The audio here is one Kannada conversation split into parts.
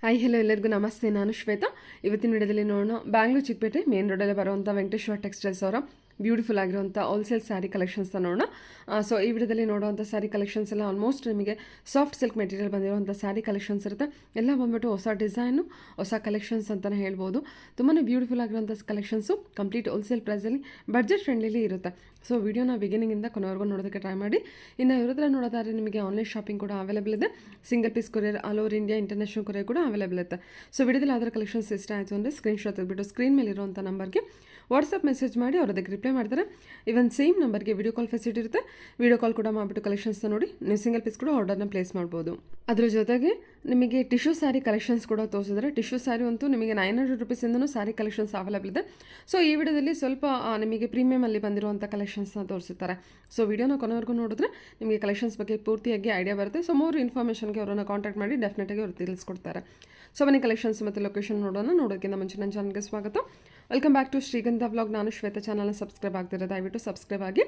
ಹಾಯ್ ಹಲೋ ಎಲ್ಲರಿಗೂ ನಮಸ್ತೆ. ನಾನು ಶ್ವೇತಾ. ಇವತ್ತಿನ ವಿಡಿಯೋದಲ್ಲಿ ನೋಡೋಣ ಬ್ಯಾಂಗ್ಳೂರು ಚಿಕ್ಕಪೇಟೆ ಮೇನ್ ರೋಡಲ್ಲಿ ಬರುವಂಥ ವೆಂಕಟೇಶ್ವರ ಟೆಕ್ಸ್ಟೈಲ್ಸ್ ಅವರ ಬ್ಯೂಟಿಫುಲ್ ಆಗಿರುವಂಥ ಹೋಲ್ಸೇಲ್ ಸ್ಯಾರಿ ಕಲೆಕ್ಷನ್ಸ್ ನೋಡೋಣ. ಸೊ ಈ ವಿಡಿಯೋದಲ್ಲಿ ನೋಡುವಂಥ ಸ್ಯಾರಿ ಕಲೆಕ್ಷನ್ಸ್ ಎಲ್ಲ ಆಲ್ಮೋಸ್ಟ್ ನಿಮಗೆ ಸಾಫ್ಟ್ ಸಿಲ್ಕ್ ಮೆಟೀರಿಯಲ್ ಬಂದಿರುವಂಥ ಸ್ಯಾರಿ ಕಲೆಕ್ಷನ್ಸ್ ಇರುತ್ತೆ. ಎಲ್ಲ ಬಂದ್ಬಿಟ್ಟು ಹೊಸ ಡಿಸೈನು, ಹೊಸ ಕಲೆಕ್ಷನ್ಸ್ ಅಂತಲೇ ಹೇಳ್ಬೋದು. ತುಂಬಾ ಬ್ಯೂಟಿಫುಲ್ ಆಗಿರುವಂಥ ಕಲೆಕ್ಷನ್ಸು ಕಂಪ್ಲೀಟ್ ಹೋಲ್ಸೇಲ್ ಪ್ರೈಸಲ್ಲಿ ಬಡ್ಜೆಟ್ ಫ್ರೆಂಡ್ಲಿಲಿ ಇರುತ್ತೆ. ಸೊ ವಿಡಿಯೋನ ಬಿಗಿನಿಂಗಿಂದ ಕೊನೆವರೆಗೂ ನೋಡೋದಕ್ಕೆ ಟ್ರೈ ಮಾಡಿ. ಇನ್ನು ಇರೋದ್ರಲ್ಲಿ ನೋಡೋದಾದ್ರೆ ನಿಮಗೆ ಆನ್ಲೈನ್ ಶಾಪಿಂಗ್ ಕೂಡ ಅವೈಲೇಬಲ್ ಇದೆ. Single piece courier all over India, international courier ಕೂಡ ಅವೈಲೇಬಲ್ ಇರುತ್ತೆ. ಸೊ ವಿಡಿಯೋದಲ್ಲಿ ಅದರ ಕಲೆಕ್ಷನ್ಸ್ ಇಷ್ಟ ಆಯಿತು ಅಂದರೆ ಸ್ಕ್ರೀನ್ಶಾಟ್ ತೆಗೆದುಬಿಟ್ಟು ಸ್ಕ್ರೀನ್ ಮೇಲೆ ಇರುವಂಥ ನಂಬರ್ಗೆ ವಾಟ್ಸಪ್ ಮೆಸೇಜ್ ಮಾಡಿ ಅವ್ರು ಅದಕ್ಕೆ ರಿಪ್ಲೈ ಮಾಡ್ತಾರೆ. ಇವನ್ ಸೇಮ್ ನಂಬರ್ಗೆ ವಿಡಿಯೋ ಕಾಲ್ ಫೆಸಿಲಿಟಿ ಇರುತ್ತೆ. ವಿಡಿಯೋ ಕಾಲ್ ಕೂಡ ಮಾಡಿಬಿಟ್ಟು ಕಲೆಕ್ಷನ್ಸ್ನ ನೋಡಿ ನೀವು ಸಿಂಗಲ್ ಪೀಸ್ ಕೂಡ ಆರ್ಡರ್ನ ಪ್ಲೇಸ್ ಮಾಡ್ಬೋದು. ಅದ್ರ ಜೊತೆಗೆ ನಿಮಗೆ ಟಿಶ್ಯೂ ಸ್ಯಾರಿ ಕಲೆಕ್ಷನ್ಸ್ ಕೂಡ ತೋರಿಸಿದ್ರೆ ಟಿಶ್ಯೂ ಸ್ಯಾರಿ ಅಂತೂ ನಿಮಗೆ 900 ರೂಪೀಸಿಂದನೂ ಸ್ಯಾರಿ ಕಲೆಕ್ಷನ್ಸ್ ಅವೈಲೇಬಲ್ ಇದೆ. ಸೊ ಈ ವಿಡಿಯೋದಲ್ಲಿ ಸ್ವಲ್ಪ ನಿಮಗೆ ಪ್ರೀಮಿಯಮಲ್ಲಿ ಬಂದಿರುವಂಥ ಕಲೆಕ್ಷನ್ಸ್ನ ತೋರಿಸುತ್ತಾರೆ. ಸೊ ವಿಡಿಯೋನ ಕೊನೆವರೆಗೂ ನೋಡಿದ್ರೆ ನಿಮಗೆ ಕಲೆಕ್ಷನ್ಸ್ ಬಗ್ಗೆ ಪೂರ್ತಿಯಾಗಿ ಐಡಿಯಾ ಬರುತ್ತೆ. ಸೊ ಮೋರ್ ಇನ್ಫಾರ್ಮೇಷನ್ಗೆ ಅವರನ್ನು ಕಾಂಟ್ಯಾಕ್ಟ್ ಮಾಡಿ ಡೆಫಿನೆಟಾಗಿ ಅವ್ರು ತಿಳಿಸ್ಕೊಡ್ತಾರೆ. ಸೊ ಬನ್ನಿ ಕಲೆಕ್ಷನ್ಸ್ ಮತ್ತು ಲೊಕೇಶನ್ ನೋಡೋಣ. ನೋಡೋದಕ್ಕಿಂತ ಮುಂಚೆ ನನ್ನ ಚಾನಲ್ಗೆ ಸ್ವಾಗತ. ವೆಲ್ಕಮ್ ಬ್ಯಾಕ್ ಟು ಶ್ರೀಗಂಧ ವ್ಲಾಗ್. ನಾನು ಶ್ವೇತಾ. ಚಾನಲ್ನ ಸಬ್ಸ್ಕ್ರೈಬ್ ಆಗ್ತಿರೋ ದಯವಿಟ್ಟು ಸಬ್ಸ್ಕ್ರೈಬ್ ಆಗಿ.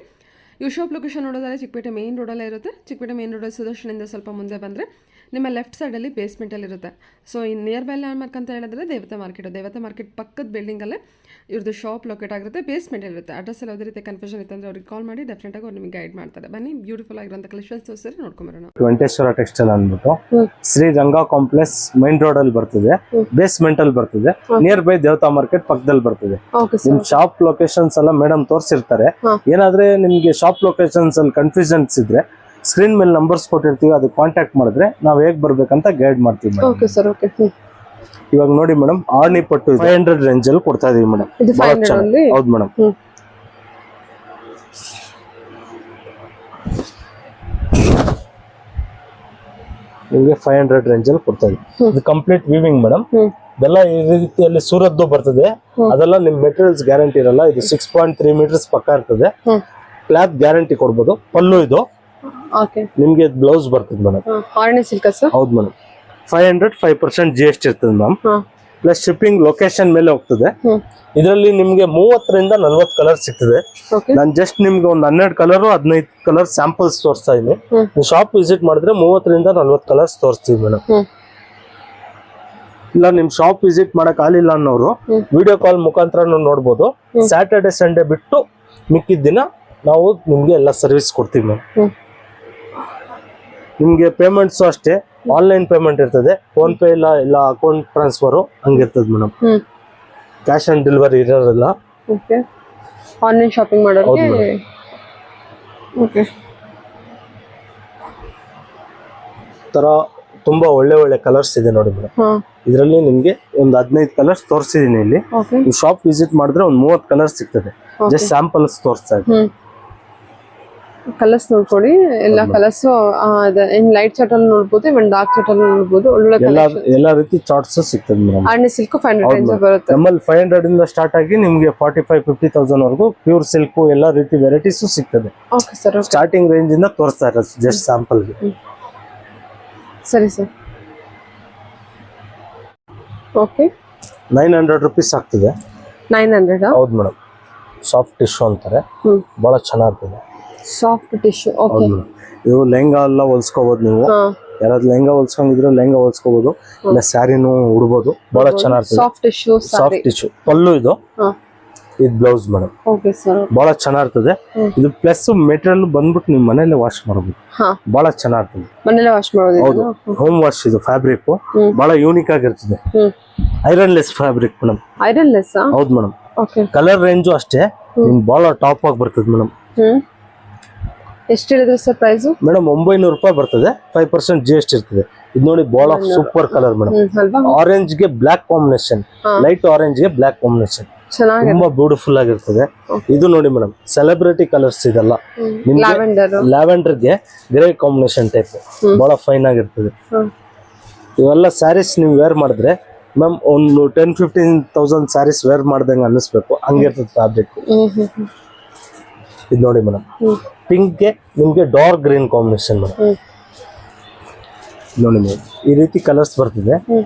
ಈ ಶಾಪ್ ಲೊಕೇಶನ್ ನೋಡೋದಾದ್ರೆ ಚಿಕ್ಕಪೇಟೆ ಮೇನ್ ರೋಡಲ್ಲೇ ಇರುತ್ತೆ. ಚಿಕ್ಕಪೇಟೆ ಮೇನ್ ರೋಡಲ್ಲಿ ಸುದರ್ಶನಿಂದ ಸ್ವಲ್ಪ ಮುಂದೆ ಬಂದರೆ ನಿಮ್ಮ ಲೆಫ್ಟ್ ಸೈಡಲ್ಲಿ ಬೇಸ್ಮೆಂಟಲ್ಲಿ ಇರುತ್ತೆ. ಸೊ ಇನ್ನು ನಿಯರ್ ಬೈ ಲ್ಯಾಂಡ್ ಮಾರ್ಕ್ ಅಂತ ಹೇಳಿದ್ರೆ ದೇವತಾ ಮಾರ್ಕೆಟ್ ಪಕ್ಕದ ಬಿಲ್ಡಿಂಗಲ್ಲೇ ಇವ್ರದ್ದು ಶಾಪ್ ಲೊಕೇಟ್ ಆಗಿರುತ್ತೆ. ಬೇಸ್ಮೆಂಟಲ್ಲಿ ಇರುತ್ತೆ. ಅಡ್ರೆಸ್ಸಲ್ಲಿ ಯಾವುದೇ ರೀತಿ ಕನ್ಫ್ಯೂಷನ್ ಇತ್ತು ಅಂದರೆ ಅವ್ರಿಗೆ ಕಾಲ್ ಮಾಡಿ ಡೆಫಿನೆಟಾಗಿ ಅವ್ರು ನಿಮಗೆ ಗೈಡ್ ಮಾಡ್ತಾರೆ. ಬನ್ನಿ ಬ್ಯೂಟಿಫುಲ್ ಆಗಿರೋಂಥ ಕಲೆಕ್ಷನ್ಸ್ ತೋರಿಸಿದ್ರೆ ನೋಡ್ಕೊಂಬರೋಣ. ವೆಂಕಟೇಶ್ವರ ಟೆಕ್ಸ್ಟೈಲ್ ಅಂದ್ಬಿಟ್ಟು ಶ್ರೀರಂಗ ಕಾಂಪ್ಲೆಕ್ಸ್ ಮೈನ್ ರೋಡ್ ಅಲ್ಲಿ ಬರ್ತದೆ, ಬೇಸ್ಮೆಂಟ್ ಅಲ್ಲಿ ಬರ್ತದೆ, ನಿಯರ್ ಬೈ ದೇವತಾ ಮಾರ್ಕೆಟ್ ಪಕ್ಕದಲ್ಲಿ ಬರ್ತದೆ. ನಿಮ್ ಶಾಪ್ ಲೊಕೇಶನ್ಸ್ ಎಲ್ಲ ಮೇಡಮ್ ತೋರಿಸಿರ್ತಾರೆ. ಏನಾದ್ರೆ ನಿಮ್ಗೆ ಶಾಪ್ ಲೊಕೇಶನ್ಸ್ ಅಲ್ಲಿ ಕನ್ಫ್ಯೂಷನ್ಸ್ ಇದ್ರೆ ಸ್ಕ್ರೀನ್ ಮೇಲೆ ನಂಬರ್ಸ್ ಕೊಟ್ಟಿರ್ತೀವಿ, ಅದಕ್ಕೆ ಕಾಂಟ್ಯಾಕ್ಟ್ ಮಾಡಿದ್ರೆ ನಾವು ಹೇಗ್ ಬರ್ಬೇಕಂತ ಗೈಡ್ ಮಾಡ್ತೀವಿ ಮೇಡಮ್. ಇವಾಗ ನೋಡಿ ಮೇಡಮ್, ಆರ್ನಿ ಪಟ್ಟು 500 ರೇಂಜ್ ಅಲ್ಲಿ ಕೊಡ್ತಾ ಇದೀವಿ ಮೇಡಮ್. ಹೌದು ಮೇಡಮ್. ನಿಮ್ಗೆ 500 ರೇಂಜ್ ಅಲ್ಲಿ ಕೊಡ್ತಾ ಇದೀವಿ. ಇದು ಕಂಪ್ಲೀಟ್ ವೀವಿಂಗ್ ಮೇಡಮ್. ಇದೆಲ್ಲ ಈ ರೀತಿಯಲ್ಲಿ ಸೂರದ್ದು ಬರ್ತದೆ. ಅದೆಲ್ಲ ನಿಮ್ ಮೆಟೀರಿಯಲ್ಸ್ ಗ್ಯಾರಂಟಿ ಇರಲ್ಲ. ಇದು 6.3 ಮೀಟರ್ಸ್ ಪಕ್ಕ ಇರ್ತದೆ. ಕ್ಲಾತ್ ಗ್ಯಾರಂಟಿ ಕೊಡ್ಬೋದು. ಪಲ್ಲು ಇದು ನಿಮ್ಗೆ ಬ್ಲೌಸ್ ಬರ್ತದೆ ಮೇಡಮ್. ಹೌದು ಮೇಡಮ್. 500 5% GST ಇರ್ತದೆ ಮ್ಯಾಮ್. ಪ್ಲಸ್ ಶಿಪ್ಪಿಂಗ್ ಲೊಕೇಶನ್ ಮೇಲೆ ಹೋಗ್ತದೆ. ಇದರಲ್ಲಿ ನಿಮ್ಗೆ 30 ರಿಂದ 40 ಕಲರ್ ಸಿಗ್ತದೆ. ನಾನು ಜಸ್ಟ್ ನಿಮ್ಗೆ ಒಂದು 12 ಕಲರ್ 15 ಕಲರ್ ಸ್ಯಾಂಪಲ್ಸ್ ತೋರಿಸ್ತಾ ಇದೀನಿ. ನೀವು ಶಾಪ್ ವಿಸಿಟ್ ಮಾಡಿದ್ರೆ 30 ರಿಂದ 40 ಕಲರ್ಸ್ ತೋರಿಸ್ತೀವಿ ಮೇಡಮ್. ಇಲ್ಲ ನಿಮ್ ಶಾಪ್ ವಿಸಿಟ್ ಮಾಡಕ್ ಆಗಿಲ್ಲ ಅನ್ನೋರು ವಿಡಿಯೋ ಕಾಲ್ ಮುಖಾಂತರ ನೋಡ್ಬೋದು. ಸ್ಯಾಟರ್ಡೆ ಸಂಡೇ ಬಿಟ್ಟು ಮಿಕ್ಕಿದ ದಿನ ನಾವು ನಿಮ್ಗೆ ಎಲ್ಲ ಸರ್ವಿಸ್ ಕೊಡ್ತೀವಿ ಮ್ಯಾಮ್. ನಿಮ್ಗೆ ಪೇಮೆಂಟ್ಸ್ ಅಷ್ಟೇ ಆನ್ಲೈನ್ ಪೇಮೆಂಟ್ ಇರ್ತದೆ. ಫೋನ್ ಪೇ ಇಲ್ಲ ಅಕೌಂಟ್ ಟ್ರಾನ್ಸ್ಫರ್ ಹಂಗಿರ್ತದೆ ಮೇಡಮ್. ಕ್ಯಾಶ್ ಆನ್ ಡೆಲಿವರಿ ಇರೋದಿಲ್ಲ. ಆನ್ಲೈನ್ ಶಾಪಿಂಗ್ ಮಾಡೋರಿಗೆ ತರ ತುಂಬಾ ಒಳ್ಳೆ ಕಲರ್ಸ್ ಇದೆ ನೋಡಿ ಮೇಡಮ್. ಇದರಲ್ಲಿ ನಿಮ್ಗೆ ಒಂದು 15 ಕಲರ್ಸ್ ತೋರಿಸಿದೀನಿ. ಇಲ್ಲಿ ನೀವು ಶಾಪ್ ವಿಸಿಟ್ ಮಾಡಿದ್ರೆ ಒಂದು 30 ಕಲರ್ಸ್ ಸಿಗ್ತದೆ. ಜಸ್ಟ್ ಸ್ಯಾಂಪಲ್ಸ್ ತೋರಿಸ್ತಾ ಇದ್ದೀನಿ. ಕಲರ್ಸ್ ನೋಡ್ಕೊಳ್ಳಿ. ಎಲ್ಲ ಕಲರ್ಸ್ ಲೈಟ್ ಚಾರ್ಟ್ ಅಲ್ಲಿ ನೋಡಬಹುದು, ಇವನ್ ಡಾರ್ಕ್ ಚಾರ್ಟ್ ಅಲ್ಲಿ ನೋಡಬಹುದು. ಎಲ್ಲ ರೀತಿ ಚಾರ್ಟ್ಸ್ ಸಿಗ್ತದೆ ಮೇಡಮ್. ಆರ್ನಿ ಸಿಲ್ಕ್ 500 ರೇಂಜ್ ಬರುತ್ತೆ. ನಮ್ಮಲ್ಲಿ 500 ಇಂದ ಸ್ಟಾರ್ಟ್ ಆಗಿ ನಿಮ್ಗೆ 45-50,000 ವರೆಗೂ ಪ್ಯೂರ್ ಸಿಲ್ಕ್ ಎಲ್ಲ ರೀತಿ ವೆರೈಟೀಸ್ ಸಿಗ್ತದೆ. Okay sir. ಸ್ಟಾರ್ಟಿಂಗ್ ರೇಂಜ್ ಇಂದ ತೋರಿಸ್ತಾ ಇರೋದು ಜಸ್ಟ್ ಸ್ಯಾಂಪಲ್ ಗೆ. ಸರಿ ಸರ್. ಓಕೆ 900 ರೂಪೀಸ್ ಆಗ್ತದೆ. 900. ಹೌದು ಮೇಡಮ್. ಸಾಫ್ಟ್ ಟಿಶ್ಯೂ ಅಂತಾರೆ, ಬಹಳ ಚೆನ್ನಾಗಿರ್ತದೆ. Soft tissue. ಓಕೆ. ಇದು ಲೆಹಂಗಾ ಎಲ್ಲ ಹೊಲ್ಸ್ಕೋಬಹುದು. ನೀವು ಯಾರಾದ್ರೂ ಲೆಹಂಗಾ ಹೊಲ್ಸ್ಕೊಂಡಿದ್ರೆ ಲೆಹಂಗಾ ಹೊಲ್ಸ್ಕೋಬಹುದು. ಇಲ್ಲ ಸ್ಯಾರಿನೂ ಉಡ್ಬೋದು. ಬಹಳ ಚೆನ್ನಾಗಿರ್ತದೆ. ಸಾಫ್ಟ್ ಟಿಶ್ಯೂ ಪಲ್ಲು ಇದು ಬ್ಲೌಸ್ ಮೇಡಮ್. Okay sir. ಬಹಳ ಚೆನ್ನಾಗಿರ್ತದೆ. ಇದು ಪ್ಲಸ್ ಮೆಟೀರಿಯಲ್ ಬಂದ್ಬಿಟ್ಟು ನಿಮ್ ಮನೇಲಿ ವಾಶ್ ಮಾಡಬಹುದು. ಬಹಳ ಚೆನ್ನಾಗಿರ್ತದೆ. ಮನೇಲಿ ವಾಶ್ ಮಾಡಬಹುದು. ಹೌದು, ಹೋಮ್ ವಾಶ್. ಇದು ಫ್ಯಾಬ್ರಿಕ್ ಬಹಳ ಯೂನಿಕ್ ಆಗಿರ್ತದೆ. Iron less fabric madam. Iron less. ಹೌದು ಮೇಡಮ್. ಓಕೆ. ಕಲರ್ ರೇಂಜು ಅಷ್ಟೇ ಬಹಳ ಟಾಪ್ ಆಗಿ ಬರ್ತದೆ ಮೇಡಮ್. ಎಷ್ಟು ಹೇಳಿದ್ರೆ ಸರ್ ಪ್ರೈಸ್? ಮೇಡಮ್ 900 ರೂಪಾಯಿ ಬರ್ತದೆ. 5% GST ಇರ್ತದೆ. ಇದು ನೋಡಿ ಬಹಳ ಸೂಪರ್ ಕಲರ್ ಮೇಡಮ್. ಆರೆಂಜ್ ಗೆ ಬ್ಲಾಕ್ ಕಾಂಬಿನೇಷನ್, ಲೈಟ್ ಆರೆಂಜ್ ಗೆ ಬ್ಲಾಕ್ ಕಾಂಬಿನೇಷನ್ ತುಂಬಾ ಬ್ಯೂಟಿಫುಲ್ ಆಗಿರ್ತದೆ. ಇದು ನೋಡಿ ಮೇಡಮ್, ಸೆಲೆಬ್ರಿಟಿ ಕಲರ್ಸ್ ಇದೆಲ್ಲ. ಲ್ಯಾವೆಂಡರ್ ಗೆ ಗ್ರೇ ಕಾಂಬಿನೇಷನ್ ಟೈಪ್ ಬಹಳ ಫೈನ್ ಆಗಿರ್ತದೆ. ಇವೆಲ್ಲ ಸ್ಯಾರೀಸ್ ನೀವು ವೇರ್ ಮಾಡಿದ್ರೆ ಮ್ಯಾಮ್ ಒಂದು 10-15,000 ಸ್ಯಾರೀಸ್ ವೇರ್ ಮಾಡ್ದಂಗೆ ಅನ್ನಿಸ್ಬೇಕು, ಹಂಗಿರ್ತದೆ ಫ್ಯಾಬ್ರಿಕ್. ಇದು ನೋಡಿ ಮೇಡಮ್, ಪಿಂಕ್ ಗೆ ನಿಮ್ಗೆ ಡಾರ್ಕ್ ಗ್ರೀನ್ ಕಾಂಬಿನೇಷನ್ ಮೇಡಮ್. ನೋಡಿ ಮೇಡಮ್, ಈ ರೀತಿ ಕಲರ್ಸ್ ಬರ್ತಿದೆ.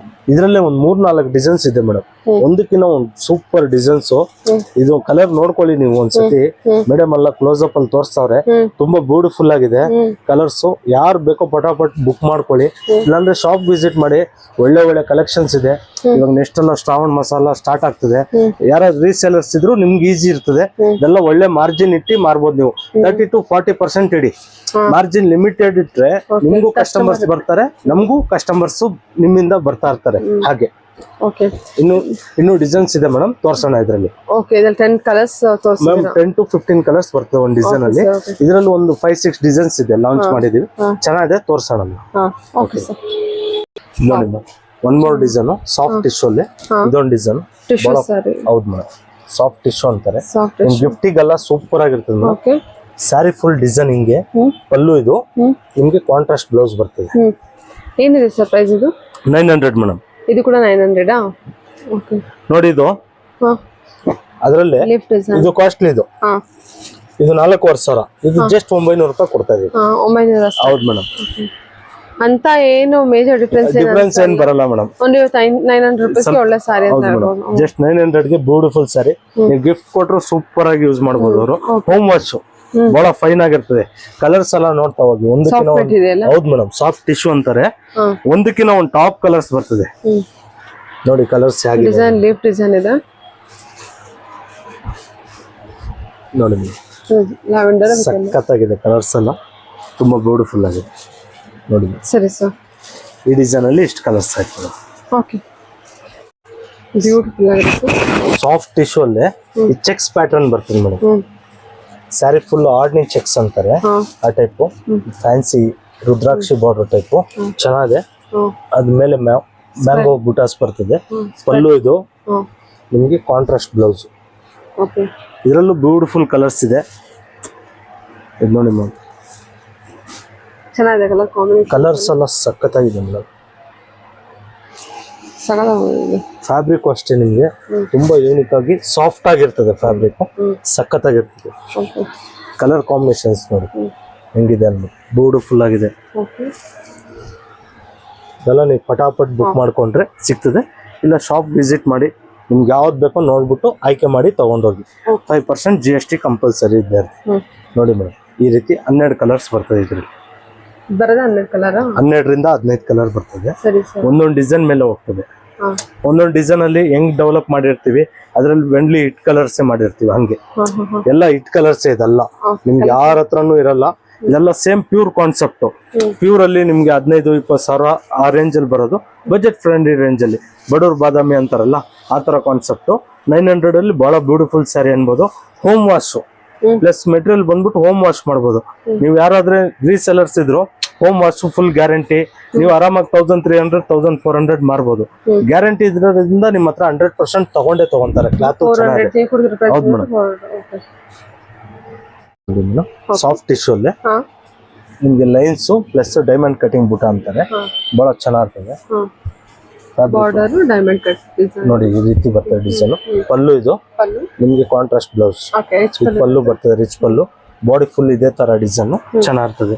ಇದ್ರಲ್ಲೇ ಒಂದ್ 3-4 ಡಿಸೈನ್ಸ್ ಇದೆ ಮೇಡಮ್. ಒಂದಕ್ಕಿಂತ ಒಂದು ಸೂಪರ್ ಡಿಸೈನ್ಸ್. ಇದು ಕಲರ್ ನೋಡ್ಕೊಳ್ಳಿ ನೀವು ಒಂದ್ಸತಿ. ಮೇಡಮ್ ಎಲ್ಲ ಕ್ಲೋಸ್ ಅಪ್ ಅಲ್ಲಿ ತೋರಿಸ್ತಾವ್ರೆ. ತುಂಬಾ ಬ್ಯೂಟಿಫುಲ್ ಆಗಿದೆ ಕಲರ್ಸ್. ಯಾರು ಬೇಕೋ ಪಟಾಪಟ್ ಬುಕ್ ಮಾಡ್ಕೊಳ್ಳಿ, ಇಲ್ಲಾಂದ್ರೆ ಶಾಪ್ ವಿಸಿಟ್ ಮಾಡಿ. ಒಳ್ಳೆ ಒಳ್ಳೆ ಕಲೆಕ್ಷನ್ಸ್ ಇದೆ. ಇವಾಗ ನೆಕ್ಸ್ಟ್ ಎಲ್ಲ ಶ್ರಾವಣ ಮಸಾಲ ಸ್ಟಾರ್ಟ್ ಆಗ್ತದೆ. ಯಾರಾದ್ರೂ ರೀಸೇಲರ್ಸ್ ಇದ್ರು ನಿಮ್ಗೆ ಈಸಿ ಇರ್ತದೆ. ಇದೆಲ್ಲ ಒಳ್ಳೆ ಮಾರ್ಜಿನ್ ಇಟ್ಟು ಮಾರ್ಬೋದು ನೀವು. 30 to 40% ಇಡಿ. ಮಾರ್ಜಿನ್ ಲಿಮಿಟೆಡ್ ಇಟ್ರೆ ನಿಮ್ಗೂ ಕಸ್ಟಮರ್ಸ್ ಬರ್ತಾರೆ, ನಮಗೂ ಕಸ್ಟಮರ್ಸ್ ನಿಮ್ಮಿಂದ ಬರ್ತಾ ಇರ್ತಾರೆ. ಹಾಗೆ ಇನ್ನು ಡಿಸೈನ್ಸ್ ಇದೆ ಮೇಡಮ್, ತೋರ್ಸೋಣ ಇದ್ರಲ್ಲಿ. 10 to 15 ಕಲರ್ಸ್ ಬರ್ತದೆ ಒಂದ್ ಡಿಸೈನ್ ಅಲ್ಲಿ. ಇದ್ರಲ್ಲಿ ಒಂದು 5-6 ಡಿಸೈನ್ಸ್ ಇದೆ, ಲಾಂಚ್ ಮಾಡಿದೀವಿ. ಚೆನ್ನಾಗಿದೆ, ತೋರ್ಸೋಣ. ನೋಡಿ one more design soft tissue ಅಲ್ಲಿ. ಇದೊಂದು ಡಿಸೈನ್ ಹೌದು ಮೇಡಮ್, ಸಾಫ್ಟ್ ಟಿಶ್ಯೂ ಅಂತಾರೆ. ಗಿಫ್ಟಿಗೆಲ್ಲ ಸೂಪರ್ ಆಗಿರ್ತದೆ ಮೇಡಮ್. ಸ್ಯಾರಿ ಫುಲ್ ಡಿಸೈನ್ ಹಿಂಗೆ ಪಲ್ಲು. ಇದು ನಿಮ್ಗೆ ಕಾಂಟ್ರಾಸ್ಟ್ ಬ್ಲೌಸ್ ಬರ್ತದೆ. ಏನಿದೆ ಸರ್ ಪ್ರೈಸ್? ಇದು 900 ಮೇಡಮ್. ಇದು ಕೂಡ 900. ಓಕೆ ನೋಡಿ ಇದು ಅದರಲ್ಲಿ ಇದು ಕಾಸ್ಟ್ಲಿ. ಇದು 4,500. ಇದು ಜಸ್ಟ್ 900 ರೂಪಾಯಿ ಕೊಡ್ತಾ ಇದೀವಿ. 900. ಹೌದು ಮೇಡಮ್. ಅಂತ ಏನು ಮೇಜರ್ ಡಿಫರೆನ್ಸ್ ಏನ್ ಬರಲ್ಲ ಮೇಡಮ್. ಒಂದು 900 ರೂಪಾಯಿಗೆ ಒಳ್ಳೆ ಸಾರಿ ಅಂತ ಹೇಳ್ಬೋದು. ಜಸ್ಟ್ 900 ಗೆ ಬ್ಯೂಟಿಫುಲ್ ಸಾರಿ. ನೀವು ಗಿಫ್ಟ್ ಕೊಟ್ರು ಸೂಪರ್ ಆಗಿ ಯೂಸ್ ಮಾಡಬಹುದು. ಅವರು ಹೋಮ್ ವಾಶ್ ಬಹಳ ಫೈನ್ ಆಗಿರ್ತದೆ. ಕಲರ್ಸ್ ಎಲ್ಲ ನೋಡ್ತಾ ಹೋಗಿ. ಒಂದಕ್ಕಿಂತ ಹೌದು ಮೇಡಮ್, ಸಾಫ್ಟ್ ಟಿಶ್ಯೂ ಅಂತಾರೆ. ಒಂದಕ್ಕಿಂತ ಒಂದು ಟಾಪ್ ಕಲರ್ಸ್ ಬರ್ತದೆ. ನೋಡಿ ಕಲರ್ಸ್ ಹೇಗೆ ಡಿಸೈನ್, ಲೀಫ್ ಡಿಸೈನ್ ಇದೆ ನೋಡಿ. ಲ್ಯಾವೆಂಡರ್ ಸಖತ್ತಾಗಿದೆ ಕಲರ್ಸ್ ಎಲ್ಲ, ತುಂಬಾ ಬ್ಯೂಟಿಫುಲ್ ಆಗಿದೆ ನೋಡಿ. ಸರಿ ಸರ್, ಈ ಡಿಸೈನ್ ಅಲ್ಲಿ ಇಷ್ಟು ಕಲರ್ಸ್ ಆಯ್ತು. ಓಕೆ, ಬ್ಯೂಟಿಫುಲ್ ಆಗಿದೆ. ಸಾಫ್ಟ್ ಟಿಶ್ಯೂ ಅಲ್ಲೇ ಈ ಚೆಕ್ಸ್ ಪ್ಯಾಟರ್ನ್ ಬರ್ತದೆ ಮೇಡಮ್. ಸ್ಯಾರಿ ಫುಲ್ ಆರ್ಡಿನಿ ಚೆಕ್ಸ್ ಅಂತಾರೆ, ಆ ಟೈಪು. ಫ್ಯಾನ್ಸಿ ರುದ್ರಾಕ್ಷಿ ಬಾರ್ಡರ್ ಟೈಪು ಚೆನ್ನಾಗಿದೆ. ಅದ್ಮೇಲೆ ಮ್ಯಾಂಗೋ ಬುಟಾಸ್ ಬರ್ತದೆ. ಪಲ್ಲು ಇದು ನಿಮಗೆ ಕಾಂಟ್ರಾಸ್ಟ್ ಬ್ಲೌಸ್. ಇದರಲ್ಲೂ ಬ್ಯೂಟಿಫುಲ್ ಕಲರ್ಸ್ ಇದೆ. ಇದು ನೋಡಿ ಮ್ಯಾಮ್, ಚೆನ್ನಾಗಿದೆ ಕಲರ್ ಕಾಂಬಿನೇಷನ್. ಕಲರ್ಸ್ ಎಲ್ಲ ಸಖತ್ತಾಗಿದೆ ಮೇಡಮ್. ಫ್ಯಾಬ್ರಿಕ್ ಅಷ್ಟೇ ನಿಮಗೆ ತುಂಬಾ ಯೂನಿಕ್ ಆಗಿ ಸಾಫ್ಟ್ ಆಗಿರ್ತದೆ. ಫ್ಯಾಬ್ರಿಕ್ ಸಖತ್ತಾಗಿರ್ತದೆ. ಕಲರ್ ಕಾಂಬಿನೇಷನ್ಸ್ ನೋಡಿ ಹೆಂಗಿದೆ ಅನ್ಬೋದು, ಬ್ಯೂಟಿಫುಲ್ ಆಗಿದೆ. ಇದೆಲ್ಲ ನೀವು ಪಟಾಪಟ್ ಬುಕ್ ಮಾಡ್ಕೊಂಡ್ರೆ ಸಿಗ್ತದೆ. ಇಲ್ಲ ಶಾಪ್ ವಿಸಿಟ್ ಮಾಡಿ ನಿಮ್ಗೆ ಯಾವ್ದು ಬೇಕೋ ನೋಡ್ಬಿಟ್ಟು ಆಯ್ಕೆ ಮಾಡಿ ತಗೊಂಡೋಗಿ. 5% GST ಕಂಪಲ್ಸರಿ ಇದೆ. ನೋಡಿ ಮೇಡಮ್, ಈ ರೀತಿ 12 ಕಲರ್ಸ್ ಬರ್ತದೆ ಇದ್ರಲ್ಲಿ. 12 ರಿಂದ 15 ಕಲರ್ ಬರ್ತದೆ. ಒಂದೊಂದು ಡಿಸೈನ್ ಮೇಲೆ ಹೋಗ್ತದೆ. ಒಂದೊಂದು ಡಿಸೈನ್ ಅಲ್ಲಿ ಹೆಂಗ್ ಡೆವಲಪ್ ಮಾಡಿರ್ತೀವಿ, ಅದ್ರಲ್ಲಿ ವೆಂಡ್ಲಿ ಹಿಟ್ ಕಲರ್ಸೇ ಮಾಡಿರ್ತೀವಿ. ಹಂಗೆ ಎಲ್ಲ ಹಿಟ್ ಕಲರ್ಸೇ ಇದೆಲ್ಲ. ನಿಮ್ಗೆ ಯಾರ ಹತ್ರನೂ ಇರಲ್ಲ. ಇದೆಲ್ಲ ಸೇಮ್ ಪ್ಯೂರ್ ಕಾನ್ಸೆಪ್ಟ್. ಪ್ಯೂರ್ ಅಲ್ಲಿ ನಿಮ್ಗೆ 15-20 ಸಾವಿರ ಆ ರೇಂಜ್ ಅಲ್ಲಿ ಬರೋದು. ಬಜೆಟ್ ಫ್ರೆಂಡ್ಲಿ ರೇಂಜ್ ಅಲ್ಲಿ ಬಡವ್ರ ಬಾದಾಮಿ ಅಂತಾರಲ್ಲ, ಆ ತರ ಕಾನ್ಸೆಪ್ಟ್. 900 ಅಲ್ಲಿ ಬಹಳ ಬ್ಯೂಟಿಫುಲ್ ಸ್ಯಾರಿ ಅನ್ಬೋದು. ಹೋಮ್ ವಾಶ್ ಪ್ಲಸ್ ಮೆಟೀರಿಯಲ್ ಬಂದ್ಬಿಟ್ಟು ಹೋಮ್ ವಾಶ್ ಮಾಡ್ಬೋದು. ನೀವು ಯಾರಾದ್ರೆ ರೀಸೆಲರ್ಸ್ ಇದ್ರು ಹೋಮ್ ವಾಶ್ ಫುಲ್ ಗ್ಯಾರಂಟಿ. ನೀವು ಆರಾಮಾಗಿ 1300 1400 ಮಾರ್ಬೋದು. ಗ್ಯಾರಂಟಿ ಇದ್ರಿಂದ ನಿಮ್ಮ ಹತ್ರ 100% ತಗೊಂತಾರೆ. ಕ್ಲಾತ್ ಹೌದು ಮೇಡಮ್. ಸಾಫ್ಟ್ ಟಿಶ್ಯೂ ಅಲ್ಲೇ ನಿಮ್ಗೆ ಲೈನ್ಸ್ ಪ್ಲಸ್ ಡೈಮಂಡ್ ಕಟಿಂಗ್ ಬುಟ್ಟ ಅಂತಾರೆ. ಬಹಳ ಚೆನ್ನಾಗಿರ್ತದೆ. ನೋಡಿ ಈ ರೀತಿ ಬರ್ತದೆ ಡಿಸೈನ್. ಪಲ್ಲು ಇದು ನಿಮ್ಗೆ ಕಾಂಟ್ರಾಸ್ಟ್ ಬ್ಲೌಸ್. ಪಲ್ಲು ಬರ್ತದೆ, ರಿಚ್ ಪಲ್ಲು. ಬಾಡಿ ಫುಲ್ ಇದೇ ತರ ಡಿಸೈನ್ ಚೆನ್ನಾಗಿರ್ತದೆ.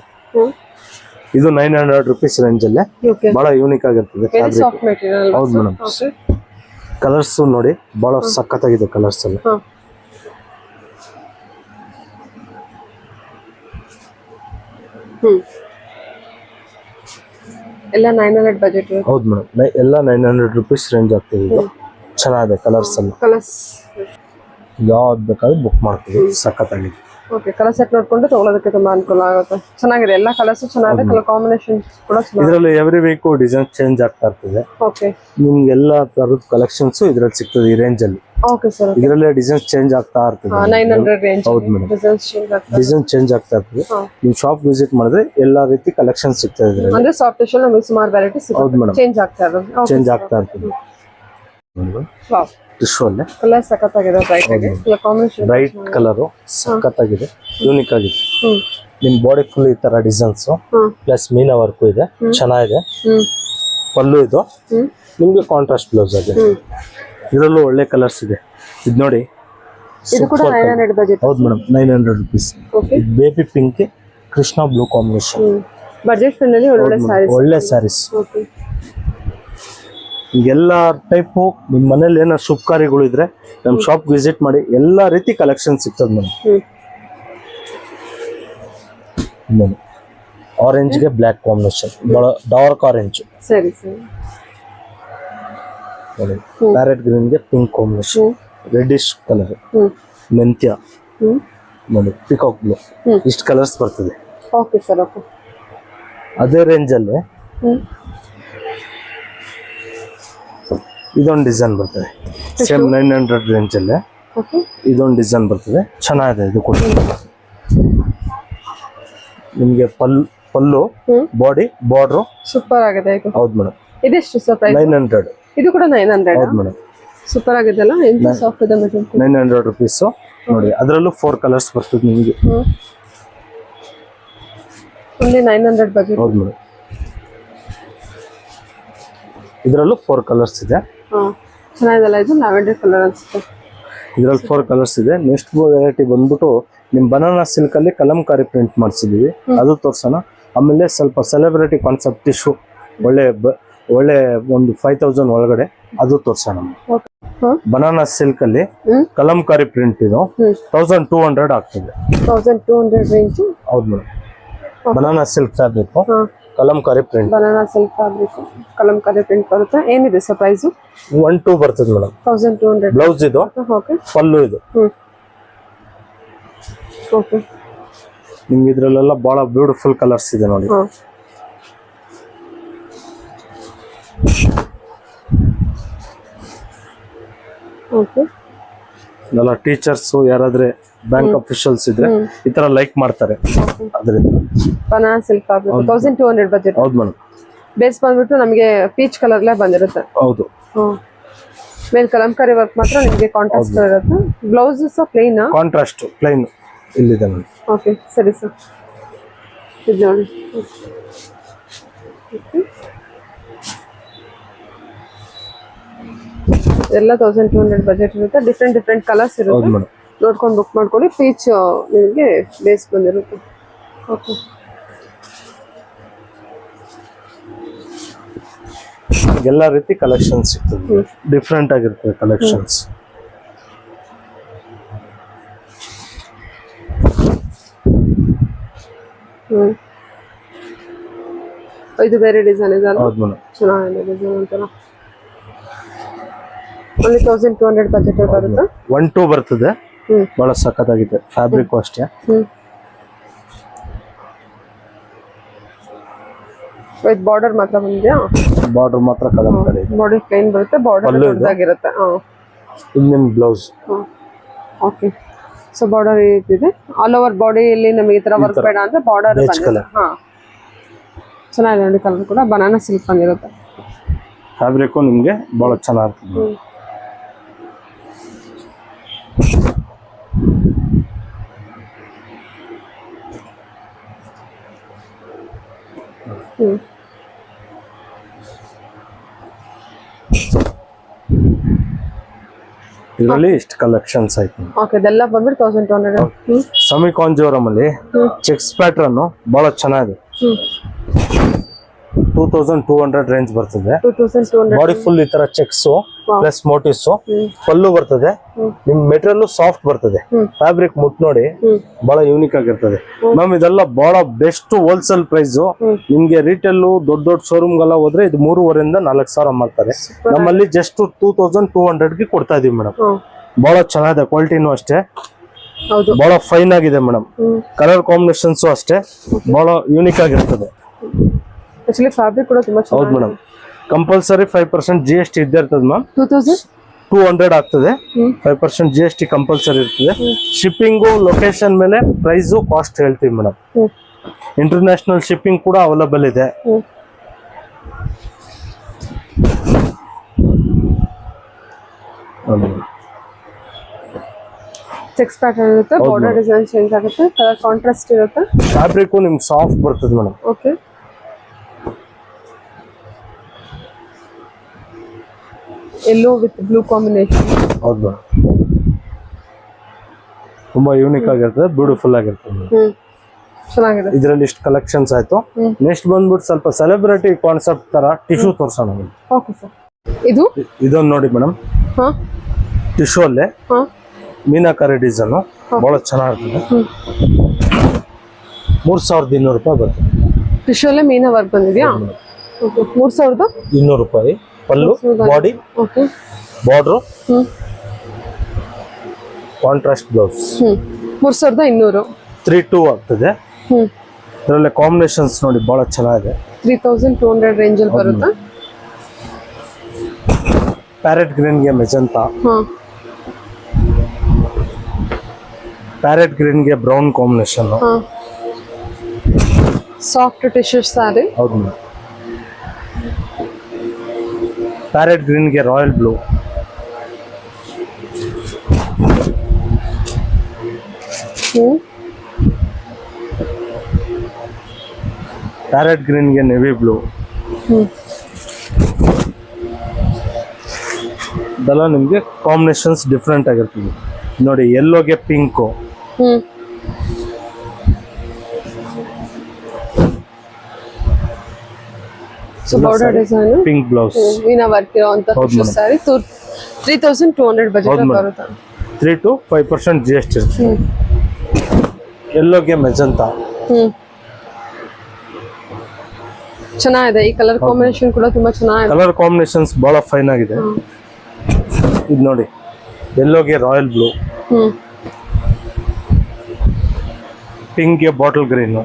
ಇದು 900 ರೂಪೀಸ್ ರೇಂಜ್ ಅಲ್ಲೇ ಬಹಳ ಯೂನಿಕ್ ಆಗಿರ್ತದೆ ಫ್ಯಾಬ್ರಿಕ್. ಹೌದು ಮೇಡಮ್. ಕಲರ್ಸ್ ನೋಡಿ ಬಹಳ ಸಖತ್ತಾಗಿದೆ ಕಲರ್ಸ್ ಎಲ್ಲ. ಎಲ್ಲ 900 ಬಜೆಟ್. ಹೌದು ಮೇಡಮ್, ಎಲ್ಲ 900 ರೂಪೀಸ್ ರೇಂಜ್ ಆಗ್ತದೆ. ಇದು ಚೆನ್ನಾಗಿದೆ ಕಲರ್ಸ್ ಎಲ್ಲ. ಯಾವ್ದು ಬೇಕಾದ್ರೂ ಬುಕ್ ಮಾಡ್ತೀವಿ. ಸಖತ್ತಾಗಿದೆ. ಓಕೆ, ಕಲರ್ ಸೆಟ್ ನೋಡ್ಕೊಂಡು ತಗೊಳ್ಳೋದಕ್ಕೆ ತುಂಬಾ ಅನುಕೂಲ ಆಗುತ್ತೆ. ಚೆನ್ನಾಗಿದೆ, ಎಲ್ಲ ಕಲರ್ಸ್ ಚೆನ್ನಾಗಿದೆ. ಕಲರ್ ಕಾಂಬಿನೇಷನ್ ಕೂಡ ಚೆನ್ನಾಗಿದೆ. ಇದರಲ್ಲಿ ಎವ್ರಿ ವೀಕ್ ಡಿಸೈನ್ ಚೇಂಜ್ ಆಗ್ತಾ ಇರ್ತದೆ. ಓಕೆ, ನಿಮ್ಗೆ ಎಲ್ಲ ತರದ ಕಲೆಕ್ಷನ್ಸ್ ಇದ್ರಲ್ಲಿ ಸಿಗ್ತದೆ ಈ ರೇಂಜ್ ಅಲ್ಲಿ. Okay sir. ಇದರಲ್ಲಿ ಡಿಸೈನ್ ಚೇಂಜ್ ಆಗ್ತಾ ಇರ್ತದೆ. 900 ರೇಂಜ್. ಹೌದು ಮೇಡಮ್, ಡಿಸೈನ್ ಚೇಂಜ್ ಆಗ್ತಾ ಇರ್ತದೆ. ನೀವು ಶಾಪ್ ವಿಸಿಟ್ ಮಾಡಿದ್ರೆ ಎಲ್ಲಾ ರೀತಿ ಕಲೆಕ್ಷನ್ ಸಿಗ್ತದೆ ಇದರಲ್ಲಿ. ಅಂದ್ರೆ ಸಾಫ್ಟ್ ಟಿಶ್ಯೂ ನಮಗೆ ಸುಮಾರು ವೆರೈಟಿ ಸಿಗುತ್ತೆ. ಹೌದು ಮೇಡಮ್, ಚೇಂಜ್ ಆಗ್ತಾ ಇರ್ತದೆ. ಚೇಂಜ್ ಆಗ್ತಾ ಇರ್ತದೆ. ವಾವ್, ಟಿಶ್ಯೂ ಅಲ್ಲೇ ಕಲರ್ ಸಖತ್ತಾಗಿದೆ. ಬ್ರೈಟ್ ಕಾಂಬಿನೇಷನ್, ಬ್ರೈಟ್ ಕಲರ್ ಸಖತ್ತಾಗಿದೆ, ಯೂನಿಕ್ ಆಗಿದೆ. ನಿಮ್ ಬಾಡಿ ಫುಲ್ ಈ ತರ ಡಿಸೈನ್ಸ್ ಪ್ಲಸ್ ಮೀನಾ ವರ್ಕ್ ಇದೆ, ಚೆನ್ನಾಗಿದೆ. ಪಲ್ಲು ಇದು ನಿಮ್ಗೆ ಕಾಂಟ್ರಾಸ್ಟ್ ಬ್ಲೌಸ್ ಆಗಿದೆ. ಇದರಲ್ಲೂ ಒಳ್ಳೆ ಕಲರ್ಸ್ ಇದೆ. ಇದು ನೋಡಿ, ಇದು ಕೂಡ 900 ಬಜೆಟ್. ಹೌದು madam, 900 rupees. Baby pink Krishna blue combination. Budget friendly ಒಳ್ಳೆ ಸ್ಯಾರೀಸ್. ಒಳ್ಳೆ ಸ್ಯಾರೀಸ್. ಎಲ್ಲ ಟೈಪು ನಿಮ್ಮ ಮನೇಲಿ ಏನೋ ಶುಭ ಕಾರ್ಯಗಳು ಇದ್ರೆ ನಮ್ಮ ಶಾಪ್ ವಿಸಿಟ್ ಮಾಡಿ ಎಲ್ಲಾ ರೀತಿ ಕಲೆಕ್ಷನ್ ಸಿಗ್ತದೆ ಮೇಡಮ್. ಆರೆಂಜ್ಗೆ ಬ್ಲ್ಯಾಕ್ ಕಾಂಬಿನೇಷನ್, ಡಾರ್ಕ್ ಆರೆಂಜ್. ಸರಿ ಸರಿ. ಪ್ಯಾರೆಟ್ ಗ್ರೀನ್ಗೆ ಪಿಂಕ್ ಕಾಂಬಿನೇಷನ್, ರೆಡ್ಡಿಶ್ ಕಲರ್, ಮೆಂತ್ಯ ನೋಡಿ, ಪಿಕಾಕ್ ಬ್ಲೂ, ಇಷ್ಟು ಕಲರ್ಸ್ ಬರ್ತದೆ. Okay sir. ಓಕೆ. ಅದೇ ರೇಂಜಲ್ಲಿ ಇದೊಂದು ಡಿಸೈನ್ ಬರ್ತದೆ, ಸೇಮ್ 900 ರೇಂಜಲ್ಲಿ ಇದೊಂದು ಡಿಸೈನ್ ಬರ್ತದೆ. ಚೆನ್ನಾಗಿದೆ ಇದು ಕೂಡ. ನಿಮಗೆ ಪಲ್ಲು ಬಾಡಿ ಬಾರ್ಡ್ರು ಸೂಪರ್ ಆಗಿದೆ ಇದು. ಹೌದು ಮೇಡಮ್. ಇದೆಷ್ಟು ಸರ್ ಪ್ರೈಸ್? 900. ಇದು ಕೂಡ 900. ಹೌದು ಮೇಡಮ್. ಸೂಪರ್ ಆಗಿದೆಲ್ಲ, ಎಂತ ಸಾಫ್ಟ್ ಇದೆ ಮೇಡಮ್. 900 ರುಪೀಸ್ ನೋಡಿ. ಅದರಲ್ಲೂ 4 ಕಲರ್ಸ್ ಬರ್ತದೆ ನಿಮಗೆ. only 900 budget. ಹೌದು ಮೇಡಮ್. ಇದರಲ್ಲೂ 4 ಕಲರ್ಸ್ ಇದೆ. ಚೆನ್ನಾಗಿದೆಲ್ಲ. ಇದು ಲ್ಯಾವೆಂಡರ್ ಕಲರ್ ಅನ್ಸುತ್ತೆ. ಇದರಲ್ಲಿ 4 ಕಲರ್ಸ್ ಇದೆ. ನೆಕ್ಸ್ಟ್ ವೆರೈಟಿ ಬಂದ್ಬಿಟ್ಟು ನಿಮ್ ಬನಾನಾ ಸಿಲ್ಕ್ ಅಲ್ಲಿ ಕಲಂಕಾರಿ ಪ್ರಿಂಟ್ ಮಾಡಿಸಿದೀವಿ, ಅದು ತೋರ್ಸೋಣ. ಆಮೇಲೆ ಸ್ವಲ್ಪ ಸೆಲೆಬ್ರಿಟಿ ಕಾನ್ಸೆಪ್ಟ್ ಟಿಶ್ಯೂ ಒಳ್ಳೆ ಒಂದು 5000 ಒಳಗಡೆ ಅದು ತೋರ್ಸೋಣ. ಬನಾನಾ ಸಿಲ್ಕ್ ಅಲ್ಲಿ ಕಲಂಕಾರಿ ಪ್ರಿಂಟ್ ಇದು 1200 ಆಗ್ತದೆ. 1200 ರೇಂಜ್. ಹೌದು madam. Banana silk fabric, Kalamkari print. Banana silk fabric, Kalamkari print ಬರುತ್ತೆ. ಏನಿದೆ ಸರ್ ಪ್ರೈಸ್? 12 ಬರ್ತದೆ ಮೇಡಮ್. 1200. ಬ್ಲೌಸ್ ಇದು, ಓಕೆ. ಪಲ್ಲು ಇದು. ಓಕೆ. ನಿಮ್ಗೆ ಇದ್ರಲ್ಲೆಲ್ಲ ಬಹಳ ಬ್ಯೂಟಿಫುಲ್ ಕಲರ್ಸ್ ಇದೆ ನೋಡಿ. ಓಕೆ. ಎಲ್ಲ ಟೀಚರ್ಸ್ ಯಾರಾದ್ರೆ ಬ್ಯಾಂಕ್ ಅಫಿಷಿಯಲ್ಸ್ ಇದ್ರೆ ಈ ತರ ಲೈಕ್ ಮಾಡ್ತಾರೆ ಅದರಿಂದ. Banana silk fabric 1200 budget. ಹೌದು ಮೇಡಮ್. ಬೇಸ್ ಬಂದ್ಬಿಟ್ಟು ನಮಗೆ ಪೀಚ್ ಕಲರ್ಲೇ ಬಂದಿರುತ್ತೆ. ಹೌದು. ಮೇಲೆ ಕಲಂಕಾರಿ ವರ್ಕ್ ಮಾತ್ರ ನಿಮಗೆ ಕಾಂಟ್ರಾಸ್ಟ್ ಇರುತ್ತೆ. ಬ್ಲೌಸ್ ಸಹ ಪ್ಲೇನ್? ಕಾಂಟ್ರಾಸ್ಟ್ ಪ್ಲೇನ್ ಇಲ್ಲಿದೆ ಮೇಡಮ್. ಓಕೆ ಸರಿ ಸರ್. ಇದು ನೋಡಿ. ಎಲ್ಲ 1200 ಬಜೆಟ್ ಇರುತ್ತೆ. ಡಿಫ್ರೆಂಟ್ ಕಲರ್ಸ್ ಇರುತ್ತೆ. ನೋಡ್ಕೊಂಡು ಬುಕ್ ಮಾಡ್ಕೊಳ್ಳಿ. ಪೀಚ್ ನಿಮಗೆ ಬೇಸ್ ಬಂದಿರುತ್ತೆ. ಓಕೆ. ಎಲ್ಲ ರೀತಿ ಕಲೆಕ್ಷನ್ಸ್ ಸಿಗ್ತದೆ, ಡಿಫ್ರೆಂಟ್ ಆಗಿರ್ತದೆ ಕಲೆಕ್ಷನ್ಸ್. ಇದು ಬೇರೆ ಡಿಸೈನ್ ಇದೆ ಅಲ್ಲ? ಹೌದು ಮೇಡಮ್. ಚೆನ್ನಾಗಿದೆ ಡಿಸೈನ್ ಒಂಥರ. only 1200 ಬಜೆಟ್ ಬರುತ್ತೆ. 12 ಬರ್ತದೆ. ಬಹಳ ಸಖತ್ತಾಗಿದೆ ಫ್ಯಾಬ್ರಿಕ್ ಅಷ್ಟೇ. ವಿತ್ ಬಾರ್ಡರ್ ಮಾತ್ರ ಬಂದಿದೆಯಾ? ಬಾರ್ಡರ್ ಮಾತ್ರ ಕಲಂಕಾರಿ ಇದೆ. ಬಾಡಿ ಪ್ಲೇನ್ ಬರುತ್ತೆ, ಬಾರ್ಡರ್ ದೊಡ್ಡದಾಗಿರುತ್ತೆ. ಇದು ನಿಮ್ ಬ್ಲೌಸ್. ಓಕೆ. ಸೊ ಬಾರ್ಡರ್ ಇದೆ ಆಲ್ ಓವರ್ ಬಾಡಿಯಲ್ಲಿ. ನಮಗೆ ಈ ತರ ವರ್ಕ್ ಬೇಡ ಅಂದ್ರೆ ಬಾರ್ಡರ್ ಬಂದಿದೆ. ಚೆನ್ನಾಗಿದೆ ನೋಡಿ. ಕಲರ್ ಕೂಡ ಬನಾನಾ ಸಿಲ್ಕ್ ಬಂದಿರುತ್ತೆ. ಫ್ಯಾಬ್ರಿಕ್ ನಿಮ್ಗೆ ಬಹಳ ಚೆನ್ನಾಗಿರ್ತದೆ. ಇದರಲ್ಲಿ ಇಷ್ಟು ಕಲೆಕ್ಷನ್ಸ್ ಆಯ್ತು. ಓಕೆ. ಇದೆಲ್ಲ ಬಂದ್ಬಿಟ್ಟು 1200. ಸಮಿ ಕಾಂಜೋರಮ್ ಅಲ್ಲಿ ಚೆಕ್ಸ್ ಪ್ಯಾಟರ್ನ್ ಬಹಳ ಚೆನ್ನಾಗಿದೆ. 2200 ರೇಂಜ್ ಬರ್ತದೆ. 2200. ಬಾಡಿ ಫುಲ್ ಈ ತರ ಚೆಕ್ಸ್ ಪ್ಲಸ್ ಮೋಟಿವ್ಸ್. ಪಲ್ಲು ಬರ್ತದೆ. ನಿಮ್ ಮೆಟೀರಿಯಲ್ ಸಾಫ್ಟ್ ಬರ್ತದೆ. ಫ್ಯಾಬ್ರಿಕ್ ಮುಟ್ ನೋಡಿ ಬಹಳ ಯೂನಿಕ್ ಆಗಿರ್ತದೆ ಮ್ಯಾಮ್. ಇದೆಲ್ಲ ಬಹಳ ಬೆಸ್ಟ್ ಹೋಲ್ಸೇಲ್ ಪ್ರೈಸ್. ನಿಮ್ಗೆ ರಿಟೇಲ್ ದೊಡ್ಡ ಶೋರೂಮ್ಗೆಲ್ಲ ಹೋದ್ರೆ ಇದು 3500 ರಿಂದ 4000 ಮಾಡ್ತಾರೆ. ನಮ್ಮಲ್ಲಿ ಜಸ್ಟ್ 2200 ಕೊಡ್ತಾ ಇದೀವಿ ಮೇಡಮ್. ಬಹಳ ಚೆನ್ನಾಗಿದೆ. ಕ್ವಾಲಿಟಿನೂ ಅಷ್ಟೇ ಬಹಳ ಫೈನ್ ಆಗಿದೆ ಮೇಡಮ್. ಕಲರ್ ಕಾಂಬಿನೇಷನ್ಸ್ ಅಷ್ಟೇ ಬಹಳ ಯೂನಿಕ್ ಆಗಿರ್ತದೆ. ಆಕ್ಚುಲಿ ಫ್ಯಾಬ್ರಿಕ್ ಕೂಡ ತುಂಬಾ ಚೆನ್ನಾಗಿದೆ. ಹೌದು ಮೇಡಮ್. ಕಂಪಲ್ಸರಿ 5% GST ಇದ್ದೇ ಇರ್ತದೆ ಮ್ಯಾಮ್. 2200 ಆಗ್ತದೆ. 5% GST ಕಂಪಲ್ಸರಿ ಇರ್ತದೆ. ಶಿಪ್ಪಿಂಗು ಲೊಕೇಶನ್ ಮೇಲೆ ಪ್ರೈಸ್ ಕಾಸ್ಟ್ ಹೇಳ್ತೀವಿ ಮೇಡಮ್. ಇಂಟರ್ನ್ಯಾಷನಲ್ ಶಿಪ್ಪಿಂಗ್ ಕೂಡ ಅವೈಲೇಬಲ್ ಇದೆ. ಚೆಕ್ಸ್ ಪ್ಯಾಟರ್ನ್ ಇರುತ್ತೆ, ಬಾರ್ಡರ್ ಡಿಸೈನ್ ಚೇಂಜ್ ಆಗುತ್ತೆ, ಕಲರ್ ಕಾಂಟ್ರಾಸ್ಟ್ ಇರುತ್ತೆ. ಫ್ಯಾಬ್ರಿಕ್ ನಿಮ್ಗೆ ಸಾಫ್ಟ್ ಬರ್ತದೆ madam. Okay. Yellow with blue combination. ಹೌದು ಮೇಡಮ್. ತುಂಬಾ ಯೂನಿಕ್ ಆಗಿರ್ತದೆ, ಬ್ಯೂಟಿಫುಲ್ ಆಗಿರ್ತದೆ. ಚೆನ್ನಾಗಿದೆ. ಇದರಲ್ಲಿ ಇಷ್ಟು ಕಲೆಕ್ಷನ್ಸ್ ಆಯ್ತು. ನೆಕ್ಸ್ಟ್ ಬಂದ್ಬಿಟ್ಟು ಸ್ವಲ್ಪ ಸೆಲೆಬ್ರಿಟಿ ಕಾನ್ಸೆಪ್ಟ್ ತರ ಟಿಶ್ಯೂ ತೋರ್ಸೋಣ. Okay sir. ಇದು ಇದೊಂದು ನೋಡಿ ಮೇಡಮ್, ಹಾ ಟಿಶ್ಯೂ ಅಲ್ಲೇ ಹಾ ಮೀನಾಕಾರಿ ಡಿಸೈನ್ ಬಹಳ ಚೆನ್ನಾಗಿರ್ತದೆ. 3200 ರೂಪಾಯಿ ಬರ್ತದೆ. ಟಿಶ್ಯೂಲ್ಲೇ ಮೀನಾ ವರ್ಕ್ ಬಂದಿದ್ಯಾ? ಓಕೆ 3200 ರೂಪಾಯಿ. Pallu, body, okay, border, contrast blouse. 3200. 32 ಆಗ್ತದೆ. ಇದರಲ್ಲಿ ಕಾಂಬಿನೇಷನ್ಸ್ ನೋಡಿ ಬಹಳ ಚೆನ್ನಾಗಿದೆ. 3200 ರೇಂಜ್ ಅಲ್ಲಿ ಬರುತ್ತಾ? ಪ್ಯಾರೆಟ್ ಗ್ರೀನ್ ಗೆ ಮೆಜೆಂಟಾ, ಪ್ಯಾರೆಟ್ ಗ್ರೀನ್ ಗೆ brown combination. Soft tissue sari. ಹೌದು ಮೇಡಮ್. ಪ್ಯಾರೆಟ್ ಗ್ರೀನ್ ಗೆ ರಾಯಲ್ ಬ್ಲೂ, ಪ್ಯಾರೆಟ್ ಗ್ರೀನ್ ಗೆ ನೆವಿ ಬ್ಲೂ. ಇದೆಲ್ಲ ನಿಮಗೆ ಕಾಂಬಿನೇಷನ್ಸ್ ಡಿಫ್ರೆಂಟ್ ಆಗಿರ್ತದೆ ನೋಡಿ. ಯೆಲ್ಲೋಗೆ pink, border design, pink blouse, meena work ಇರುವಂತ ಟಿಶ್ಯೂ ಸ್ಯಾರಿ. 3200 ಬಜೆಟ್ ಬರುತ್ತೆ. 3 to 5% GST ಇರುತ್ತೆ. ಯೆಲ್ಲೋಗೆ ಮೆಜೆಂಟಾ. ಚೆನ್ನಾಗಿದೆ. ಈ ಕಲರ್ ಕಾಂಬಿನೇಷನ್ ಕೂಡ ತುಂಬಾ ಚೆನ್ನಾಗಿದೆ. ಕಲರ್ ಕಾಂಬಿನೇಷನ್ಸ್ ಬಹಳ ಫೈನ್ ಆಗಿದೆ. ಇದು ನೋಡಿ, ಯೆಲ್ಲೋಗೆ ರಾಯಲ್ ಬ್ಲೂ, ಪಿಂಕ್ ಗೆ ಬಾಟಲ್ ಗ್ರೀನ್,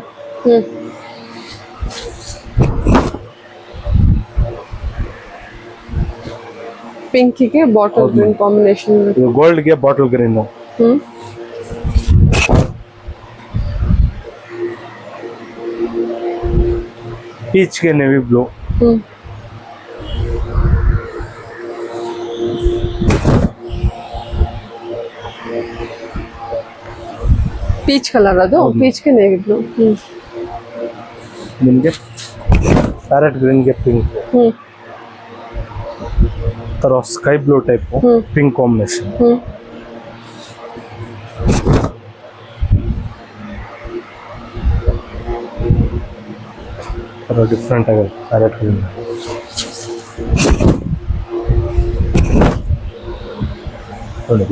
ಪಿಂಕಿಗೆ ಬಾಟಲ್ ಗ್ರೀನ್ ಕಾಂಬಿನೇಷನ್. ಇದು ಗೋಲ್ಡ್ ಗೆ ಬಾಟಲ್ ಗ್ರೀನ್, ಪೀಚ್ ಗೆ ನೆವಿ ಬ್ಲೂ, ಪೀಚ್ ಕಲರ್, ಅದು ಪೀಚ್ ಗೆ ನೇವಿ ಬ್ಲೂ. ನಿಮಗೆ ಪ್ಯಾರೆಟ್ ಗ್ರೀನ್ ಗೆ ಪಿಂಕ್, ತರ sky blue type pink combination. Different ಆಗಿದೆ ಪ್ಯಾರೆಟ್ ಗ್ರೀನ್.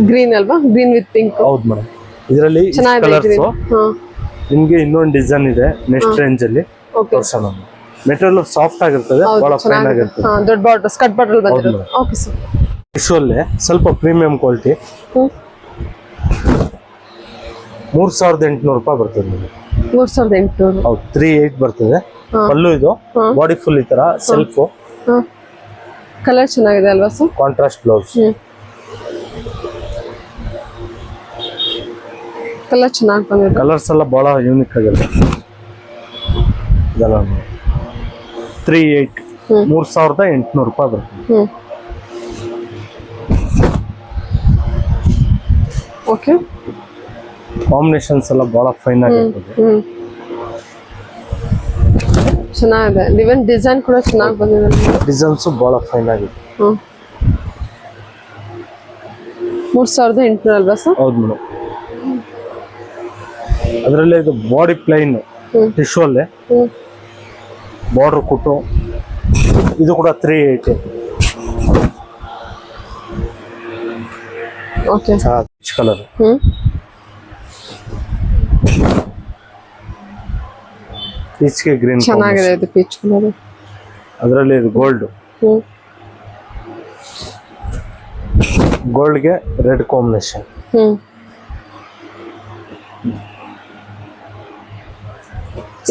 ಗ್ರೀನ್ ಅಲ್ವಾ? Green with pink. ಹೌದು ಮೇಡಮ್. ಇದರಲ್ಲಿ ಕಲರ್ಸ್ ನಿಮ್ಗೆ ಇನ್ನೊಂದು ಡಿಸೈನ್ ಇದೆ ನೆಕ್ಸ್ಟ್ ರೇಂಜ್ ಅಲ್ಲಿ ತೋರ್ಸೋಣ. ಮೆಟೀರಿಯಲ್ ಸಾಫ್ಟ್ ಆಗಿರ್ತದೆ, ಬಹಳ ಫೈನ್ ಆಗಿರ್ತದೆ. ದೊಡ್ಡ ಬಾರ್ಡರ್, ಸ್ಕರ್ಟ್ ಬಾರ್ಡರ್ ಬಂದಿರೋದು. Okay sir. ಟಿಶ್ಯೂ ಅಲ್ಲೇ ಸ್ವಲ್ಪ ಪ್ರೀಮಿಯಂ ಕ್ವಾಲಿಟಿ. 3800 ರೂಪಾಯಿ ಬರ್ತದೆ ನಿಮಗೆ. 3800. ಹೌದು, 38 ಬರ್ತದೆ. ಪಲ್ಲು ಇದು, ಬಾಡಿ ಫುಲ್ ಈ ತರ ಸೆಲ್ಫ್. ಕಲರ್ ಚೆನ್ನಾಗಿದೆ ಅಲ್ವಾ ಸರ್? Contrast blouse. ಕಲರ್ ಚೆನ್ನಾಗಿ ಬಂದಿದೆ. ಕಲರ್ಸ್ ಎಲ್ಲ ಬಹಳ ಯೂನಿಕ್ ಆಗಿದೆ. ಇದೆಲ್ಲ 3800 ರೂಪಾಯಿ ಬರ್ತದೆ. ಓಕೆ. ಕಾಂಬಿನೇಷನ್ಸ್ ಎಲ್ಲ ಬಹಳ ಫೈನ್ ಆಗಿರ್ತದೆ. ಚೆನ್ನಾಗಿದೆ. ಇವನ್ ಡಿಸೈನ್ ಕೂಡ ಚೆನ್ನಾಗಿ ಬಂದಿದೆ. ಡಿಸೈನ್ಸ್ ಬಹಳ ಫೈನ್ ಆಗಿದೆ. 3800 ಅಲ್ವಾ ಸರ್? ಹೌದು ಮೇಡಮ್. ಅದರಲ್ಲೇ ಇದು ಬಾಡಿ ಪ್ಲೈನ್ ಟಿಶ್ಯೂ ಅಲ್ಲೇ ಬಾರ್ಡರ್ ಕೊಟ್ಟು, ಇದು ಕೂಡ 380. ಓಕೆ. ಪೀಚ್ ಕಲರ್, ಪೀಚ್ ಗೆ ಗ್ರೀನ್ ಚೆನ್ನಾಗಿದೆ. ಇದು ಪೀಚ್ ಕಲರ್. ಅದರಲ್ಲಿ ಇದು ಗೋಲ್ಡ್, ಗೋಲ್ಡ್ ಗೆ ರೆಡ್ ಕಾಂಬಿನೇಷನ್.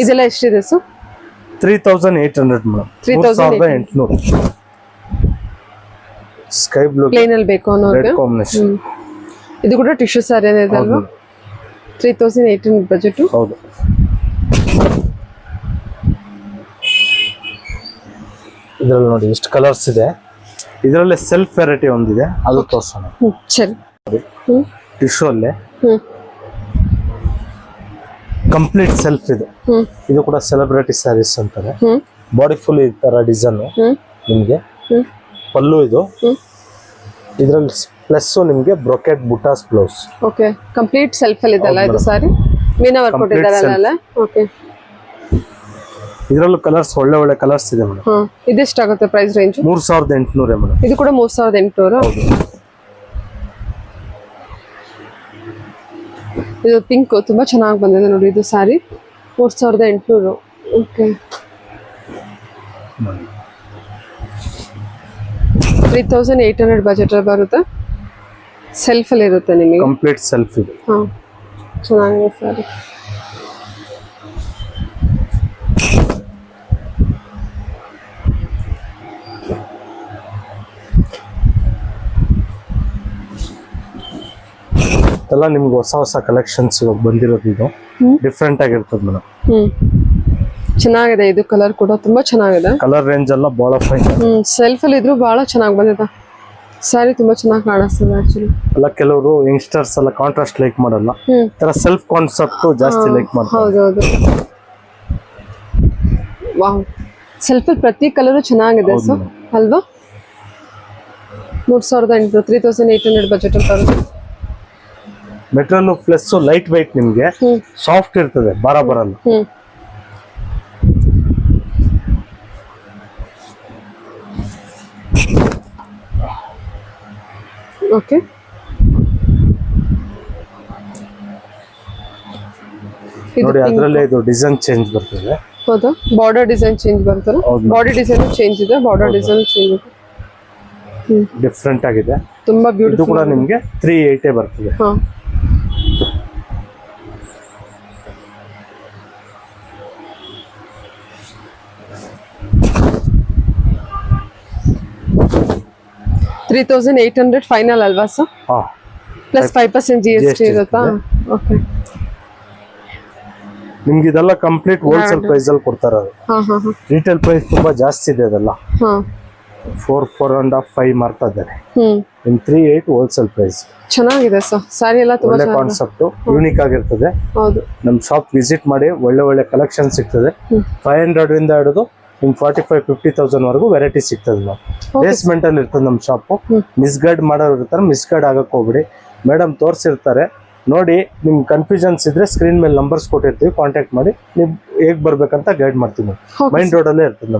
ಇದೆಲ್ಲ ಎಷ್ಟಿದೆ sir? 3800 madam. 3800. Sky blue plain ಅಲ್ಲಿ ಬೇಕು ಅನ್ನೋರಿಗೆ ರೆಡ್ ಕಾಂಬಿನೇಷನ್. ಇದು ಕೂಡ ಟಿಶ್ಯೂ ಸ್ಯಾರಿ ಇದೆ ಅಲ್ವಾ? 3800 ಬಜೆಟ್. ಹೌದು. ಇದರಲ್ಲಿ ನೋಡಿ ಎಷ್ಟು ಕಲರ್ಸ್ ಇದೆ. ಇದರಲ್ಲಿ ಸೆಲ್ಫ್ ವೆರೈಟಿ ಒಂದಿದೆ, ಅದು ತೋರ್ಸೋಣ. ಸರಿ. ಟಿಶ್ಯೂ ಅಲ್ಲೇ ಕಂಪ್ಲೀಟ್ ಸೆಲ್ಫ್ ಇದೆ. ಇದು ಕೂಡ ಸೆಲೆಬ್ರಿಟಿ ಸ್ಯಾರೀಸ್ ಅಂತಾರೆ. ಬಾಡಿ ಫುಲ್ ಈ ತರ ಡಿಸೈನ್ ನಿಮ್ಗೆ. ಪಲ್ಲು ಇದು. ಇದರಲ್ಲಿ ಪ್ಲಸ್ ನಿಮ್ಗೆ brocade butas blouse. Okay. Complete self ಅಲ್ಲಿ ಇದೆಲ್ಲ ಇದು ಸಾರಿ. ಮೀನಾ ವರ್ಕ್ ಕೊಟ್ಟಿದ್ದಾರಲ್ಲ. ಓಕೆ. ಇದರಲ್ಲೂ ಕಲರ್ಸ್ ಒಳ್ಳೆ ಕಲರ್ಸ್ ಇದೆ ಮೇಡಮ್. ಹಾ, ಇದೆಷ್ಟಾಗುತ್ತೆ ಪ್ರೈಸ್ ರೇಂಜ್? 3800 ಮೇಡಮ್. ಇದು ಕೂಡ 3800. ಇದು ಪಿಂಕ್ ತುಂಬಾ ಚೆನ್ನಾಗಿ ಬಂದಿದೆ ನೋಡಿ. ಇದು ಸ್ಯಾರಿ 3800. ಓಕೆ, 3800 ಬಜೆಟ್ ಬರುತ್ತೆ. ಸೆಲ್ಫ್ ಅಲ್ಲಿ ಇರುತ್ತೆ ನಿಮಗೆ. ಕಂಪ್ಲೀಟ್ ಸೆಲ್ಫ್ ಇದೆ. ಹಾ, ಚೆನ್ನಾಗಿದೆ ಸ್ಯಾರಿ. ಎಲ್ಲ ನಿಮ್ಗೆ ಹೊಸ ಕಲೆಕ್ಷನ್ಸ್ ಬಂದಿರೋದು. ಇದು ಡಿಫ್ರೆಂಟ್ ಆಗಿರ್ತದೆ ಮೇಡಮ್. ಚೆನ್ನಾಗಿದೆ. ಇದು ಕಲರ್ ಕೂಡ ತುಂಬಾ ಚೆನ್ನಾಗಿದೆ. ಕಲರ್ ರೇಂಜ್ ಎಲ್ಲ ಬಹಳ ಫೈನ್. ಸೆಲ್ಫ್ ಅಲ್ಲಿ ಇದ್ರು ಬಹಳ ಚೆನ್ನಾಗಿ ಬಂದಿದೆ. ಸ್ಯಾರಿ ತುಂಬಾ ಚೆನ್ನಾಗಿ ಕಾಣಿಸ್ತದೆ ಆಕ್ಚುಲಿ. ಎಲ್ಲ ಕೆಲವರು ಯಂಗ್ಸ್ಟರ್ಸ್ ಎಲ್ಲ ಕಾಂಟ್ರಾಸ್ಟ್ ಲೈಕ್ ಮಾಡಲ್ಲ, ತರ ಸೆಲ್ಫ್ ಕಾನ್ಸೆಪ್ಟ್ ಜಾಸ್ತಿ ಲೈಕ್ ಮಾಡ್ತಾರೆ. ಹೌದೌದು. ವಾವ್, ಸೆಲ್ಫ್ ಅಲ್ಲಿ ಪ್ರತಿ ಕಲರು ಚೆನ್ನಾಗಿದೆ ಸರ್ ಅಲ್ವಾ? 3800, 3800 ಬಜೆಟ್ ಅಂತ ಬರುತ್ತೆ. ಮೆಟೀರಿಯಲ್ ಪ್ಲಸ್ ಲೈಟ್ ವೈಟ್, ನಿಮ್ಗೆ ಸಾಫ್ಟ್ ಇರ್ತದೆ, ಭಾರ ಬರಲ್ಲ. ಓಕೆ, ನೋಡಿ ಅದರಲ್ಲೇ ಇದು ಡಿಸೈನ್ ಚೇಂಜ್ ಬರ್ತದೆ. ಹೌದಾ? ಬಾರ್ಡರ್ ಡಿಸೈನ್ ಚೇಂಜ್ ಬರ್ತಲ್ಲ. ಬಾಡಿ ಡಿಸೈನ್ ಚೇಂಜ್ ಇದೆ, ಬಾರ್ಡರ್ ಡಿಸೈನ್ ಚೇಂಜ್ ಇದೆ. ಡಿಫ್ರೆಂಟ್ ಆಗಿದೆ. ತುಂಬಾ ಇದು ಬ್ಯೂಟಿಫುಲ್. ಕೂಡ ನಿಮ್ಗೆ 380 ಬರ್ತದೆ. ಹಾ, $3,800 ಫೈನಲ್ ಅಲ್ವಾ ಸರ್? ಹಾ, ಪ್ಲಸ್ 5% GST ಇರುತ್ತಾ? ಓಕೆ. ನಿಮ್ಗೆ ಇದೆಲ್ಲ ಕಂಪ್ಲೀಟ್ ಹೋಲ್ಸೇಲ್ ಪ್ರೈಸ್ ಅಲ್ಲಿ ಕೊಡ್ತಾರೆ. ಹಾ ಹಾ ಹಾ ರಿಟೇಲ್ ಪ್ರೈಸ್ ತುಂಬಾ ಜಾಸ್ತಿ ಇದೆ. ಅದೆಲ್ಲ ಹಾ 4.5 ಮಾಡ್ತಾ ಇದ್ದಾರೆ. ನಿಮ್ 3.8 ಹೋಲ್ಸೇಲ್ ಪ್ರೈಸ್. ಚೆನ್ನಾಗಿದೆ ಸರ್. ಸ್ಯಾರಿ ಎಲ್ಲ ತುಂಬಾ ಒಳ್ಳೆ ಚೆನ್ನಾಗಿದೆ. ಕಾನ್ಸೆಪ್ಟ್, ಯೂನಿಕ್ ಆಗಿರ್ತದೆ. ಹೌದು. ನಮ್ ಶಾಪ್ ವಿಸಿಟ್ ಮಾಡಿ, ಒಳ್ಳೆ ಕಲೆಕ್ಷನ್ ಸಿಗ್ತದೆ. 500 ಇಂದ ಹಿಡಿದು ನಿಮ್ 45-50,000 ವರೆಗೂ ವೆರೈಟಿ ಸಿಗ್ತದೆ. ನಾವು ಬೇಸ್ಮೆಂಟ್ ಅಲ್ಲಿ ಇರ್ತದೆ ನಮ್ ಶಾಪ್. ಮಿಸ್ಗೈಡ್ ಮಾಡೋರು ಇರ್ತಾರೆ, ಮಿಸ್ಗೈಡ್ ಆಗಕ್ ಹೋಗ್ಬಿಡಿ. ಮೇಡಮ್ ತೋರಿಸಿರ್ತಾರೆ ನೋಡಿ. ನಿಮ್ ಕನ್ಫ್ಯೂಷನ್ಸ್ ಇದ್ರೆ ಸ್ಕ್ರೀನ್ ಮೇಲೆ ನಂಬರ್ಸ್ ಕೊಟ್ಟಿರ್ತೀವಿ, ಕಾಂಟ್ಯಾಕ್ಟ್ ಮಾಡಿ. ನೀವು ಹೇಗ್ ಬರ್ಬೇಕಂತ ಗೈಡ್ ಮಾಡ್ತೀವಿ. ಮೈನ್ ರೋಡ್ ಅಲ್ಲೇ ಇರ್ತದೆ.